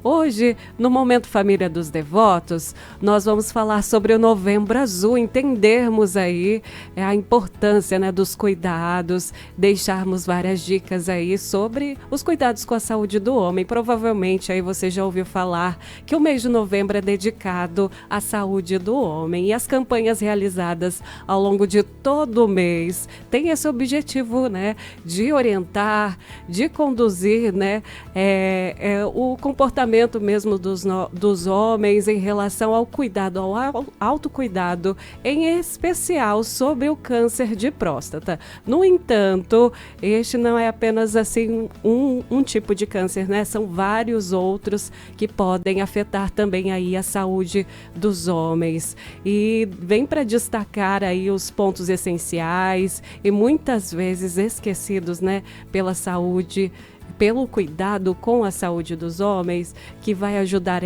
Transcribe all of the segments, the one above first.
Hoje, no Momento Família dos Devotos, nós vamos falar sobre o Novembro Azul, entendermos aí a importância, né, dos cuidados, deixarmos várias dicas aí sobre os cuidados com a saúde do homem. Provavelmente aí você já ouviu falar que o mês de novembro é dedicado à saúde do homem, e as campanhas realizadas ao longo de todo o mês têm esse objetivo, né, de orientar, de conduzir, né, o comportamento mesmo dos homens em relação ao cuidado, ao autocuidado, em especial sobre o câncer de próstata. No entanto, este não é apenas assim um tipo de câncer, né? São vários outros que podem afetar também aí a saúde dos homens. E vem para destacar aí os pontos essenciais e muitas vezes esquecidos, né, pela saúde, pelo cuidado com a saúde dos homens, que vai ajudar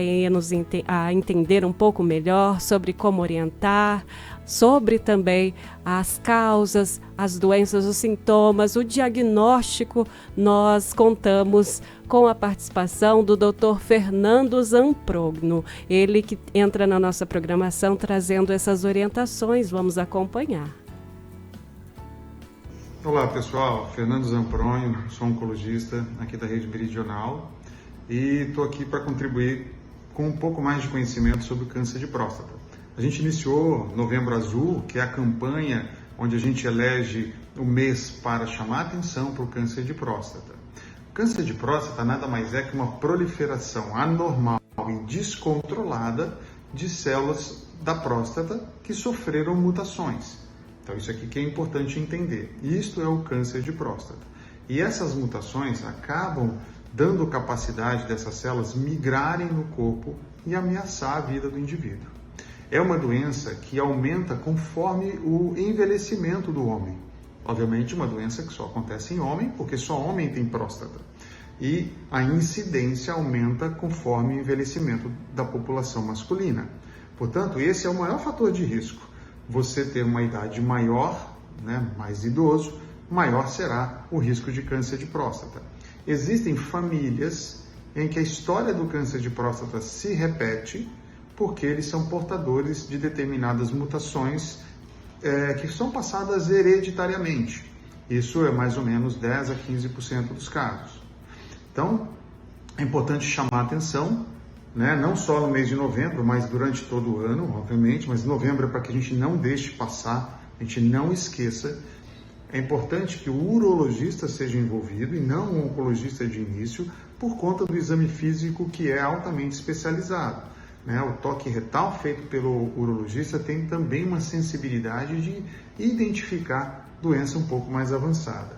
a entender um pouco melhor sobre como orientar, sobre também as causas, as doenças, os sintomas, o diagnóstico. Nós contamos com a participação do Dr. Fernando Zamprogno, ele que entra na nossa programação trazendo essas orientações. Vamos acompanhar. Olá pessoal, Fernando Zamprogno, sou oncologista aqui da Rede Meridional e estou aqui para contribuir com um pouco mais de conhecimento sobre o câncer de próstata. A gente iniciou Novembro Azul, que é a campanha onde a gente elege o mês para chamar atenção para o câncer de próstata. O câncer de próstata nada mais é que uma proliferação anormal e descontrolada de células da próstata que sofreram mutações. Então isso aqui que é importante entender. Isto é o câncer de próstata. E essas mutações acabam dando capacidade dessas células migrarem no corpo e ameaçar a vida do indivíduo. É uma doença que aumenta conforme o envelhecimento do homem. Obviamente uma doença que só acontece em homem, porque só homem tem próstata. E a incidência aumenta conforme o envelhecimento da população masculina. Portanto, esse é o maior fator de risco. Você ter uma idade maior, né, mais idoso, maior será o risco de câncer de próstata. Existem famílias em que a história do câncer de próstata se repete porque eles são portadores de determinadas mutações que são passadas hereditariamente. Isso é mais ou menos 10 a 15% dos casos. Então, é importante chamar a atenção, né? Não só no mês de novembro, mas durante todo o ano, obviamente, mas novembro é para que a gente não deixe passar, a gente não esqueça. É importante que o urologista seja envolvido e não o oncologista de início, por conta do exame físico que é altamente especializado, né? O toque retal feito pelo urologista tem também uma sensibilidade de identificar doença um pouco mais avançada.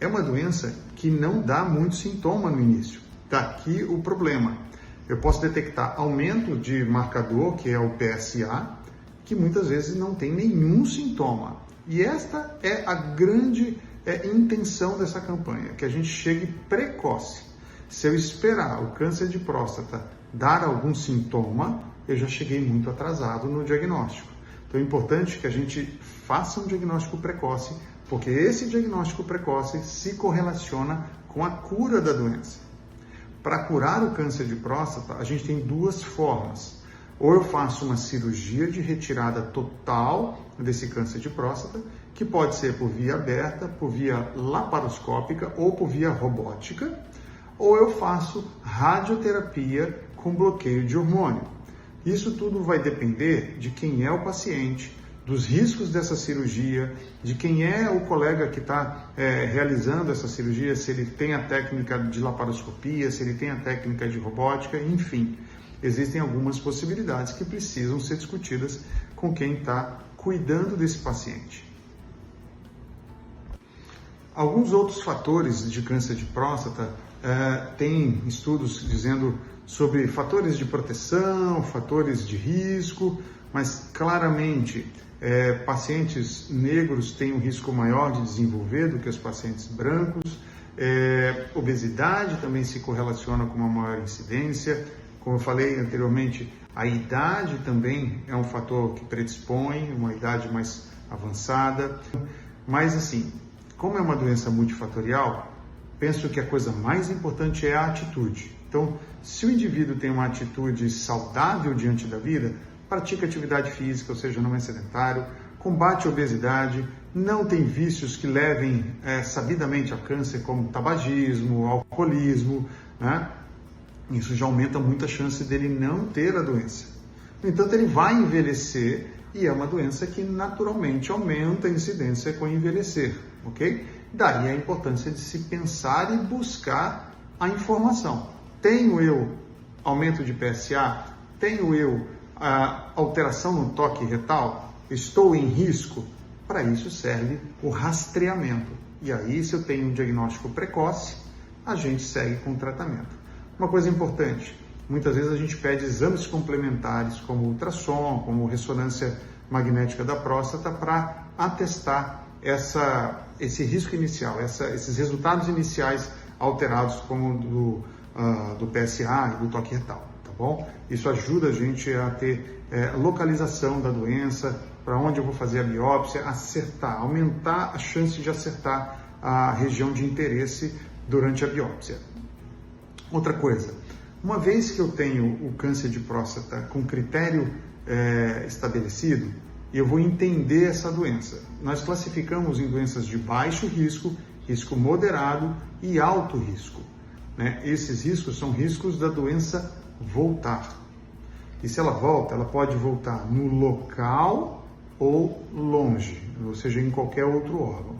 É uma doença que não dá muito sintoma no início. Daqui o problema. Eu posso detectar aumento de marcador, que é o PSA, que muitas vezes não tem nenhum sintoma. E esta é a grande intenção dessa campanha, que a gente chegue precoce. Se eu esperar o câncer de próstata dar algum sintoma, eu já cheguei muito atrasado no diagnóstico. Então é importante que a gente faça um diagnóstico precoce, porque esse diagnóstico precoce se correlaciona com a cura da doença. Para curar o câncer de próstata, a gente tem duas formas. Ou eu faço uma cirurgia de retirada total desse câncer de próstata, que pode ser por via aberta, por via laparoscópica ou por via robótica, ou eu faço radioterapia com bloqueio de hormônio. Isso tudo vai depender de quem é o paciente, dos riscos dessa cirurgia, de quem é o colega que está realizando essa cirurgia, se ele tem a técnica de laparoscopia, se ele tem a técnica de robótica, enfim. Existem algumas possibilidades que precisam ser discutidas com quem está cuidando desse paciente. Alguns outros fatores de câncer de próstata, tem estudos dizendo sobre fatores de proteção, fatores de risco, mas claramente pacientes negros têm um risco maior de desenvolver do que os pacientes brancos. Obesidade também se correlaciona com uma maior incidência. Como eu falei anteriormente, a idade também é um fator que predispõe, uma idade mais avançada. Mas assim, como é uma doença multifatorial, penso que a coisa mais importante é a atitude. Então, Se o indivíduo tem uma atitude saudável diante da vida, pratica atividade física, ou seja, não é sedentário, combate a obesidade, não tem vícios que levem sabidamente ao câncer, como tabagismo, alcoolismo, né? Isso já aumenta muito a chance dele não ter a doença. No entanto, ele vai envelhecer e é uma doença que naturalmente aumenta a incidência com o envelhecer, ok? Daí a importância de se pensar e buscar a informação. Tenho eu aumento de PSA? Tenho eu alteração no toque retal? Estou em risco? Para isso serve o rastreamento. E aí, se eu tenho um diagnóstico precoce, a gente segue com o tratamento. Uma coisa importante, muitas vezes a gente pede exames complementares, como ultrassom, como ressonância magnética da próstata, para atestar esse risco inicial, esses resultados iniciais alterados, como do PSA e do toque retal, tá bom? Isso ajuda a gente a ter localização da doença, para onde eu vou fazer a biópsia, acertar, aumentar a chance de acertar a região de interesse durante a biópsia. Outra coisa, uma vez que eu tenho o câncer de próstata com critério estabelecido, eu vou entender essa doença. Nós classificamos em doenças de baixo risco, risco moderado e alto risco, né? Esses riscos são riscos da doença voltar. E se ela volta, ela pode voltar no local ou longe, ou seja, em qualquer outro órgão.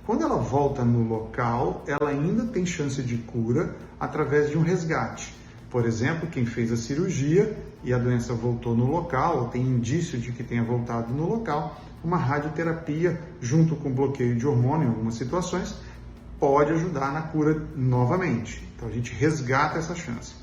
Quando ela volta no local, ela ainda tem chance de cura através de um resgate. Por exemplo, quem fez a cirurgia e a doença voltou no local, ou tem indício de que tenha voltado no local, uma radioterapia junto com bloqueio de hormônio em algumas situações pode ajudar na cura novamente. Então a gente resgata essa chance.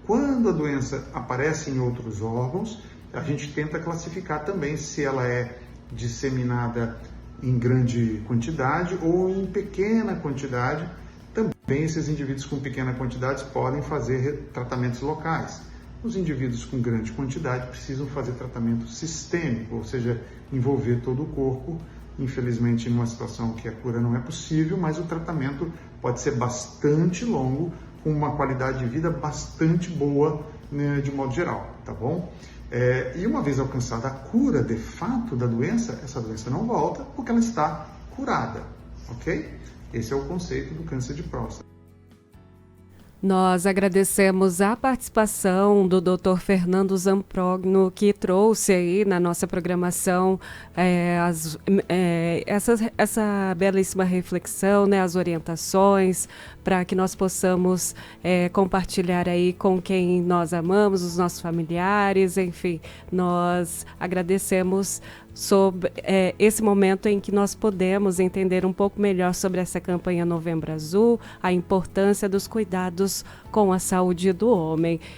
Quando a doença aparece em outros órgãos, a gente tenta classificar também se ela é disseminada em grande quantidade ou em pequena quantidade. Também esses indivíduos com pequena quantidade podem fazer tratamentos locais. Os indivíduos com grande quantidade precisam fazer tratamento sistêmico, ou seja, envolver todo o corpo. Infelizmente, numa situação que a cura não é possível, mas o tratamento pode ser bastante longo, com uma qualidade de vida bastante boa, né, de modo geral, tá bom? E uma vez alcançada a cura de fato da doença, essa doença não volta porque ela está curada, ok? Esse é o conceito do câncer de próstata. Nós agradecemos a participação do Dr. Fernando Zamprogno, que trouxe aí na nossa programação essa belíssima reflexão, né, as orientações, para que nós possamos compartilhar aí com quem nós amamos, os nossos familiares, enfim, nós agradecemos sobre esse momento em que nós podemos entender um pouco melhor sobre essa campanha Novembro Azul, a importância dos cuidados com a saúde do homem.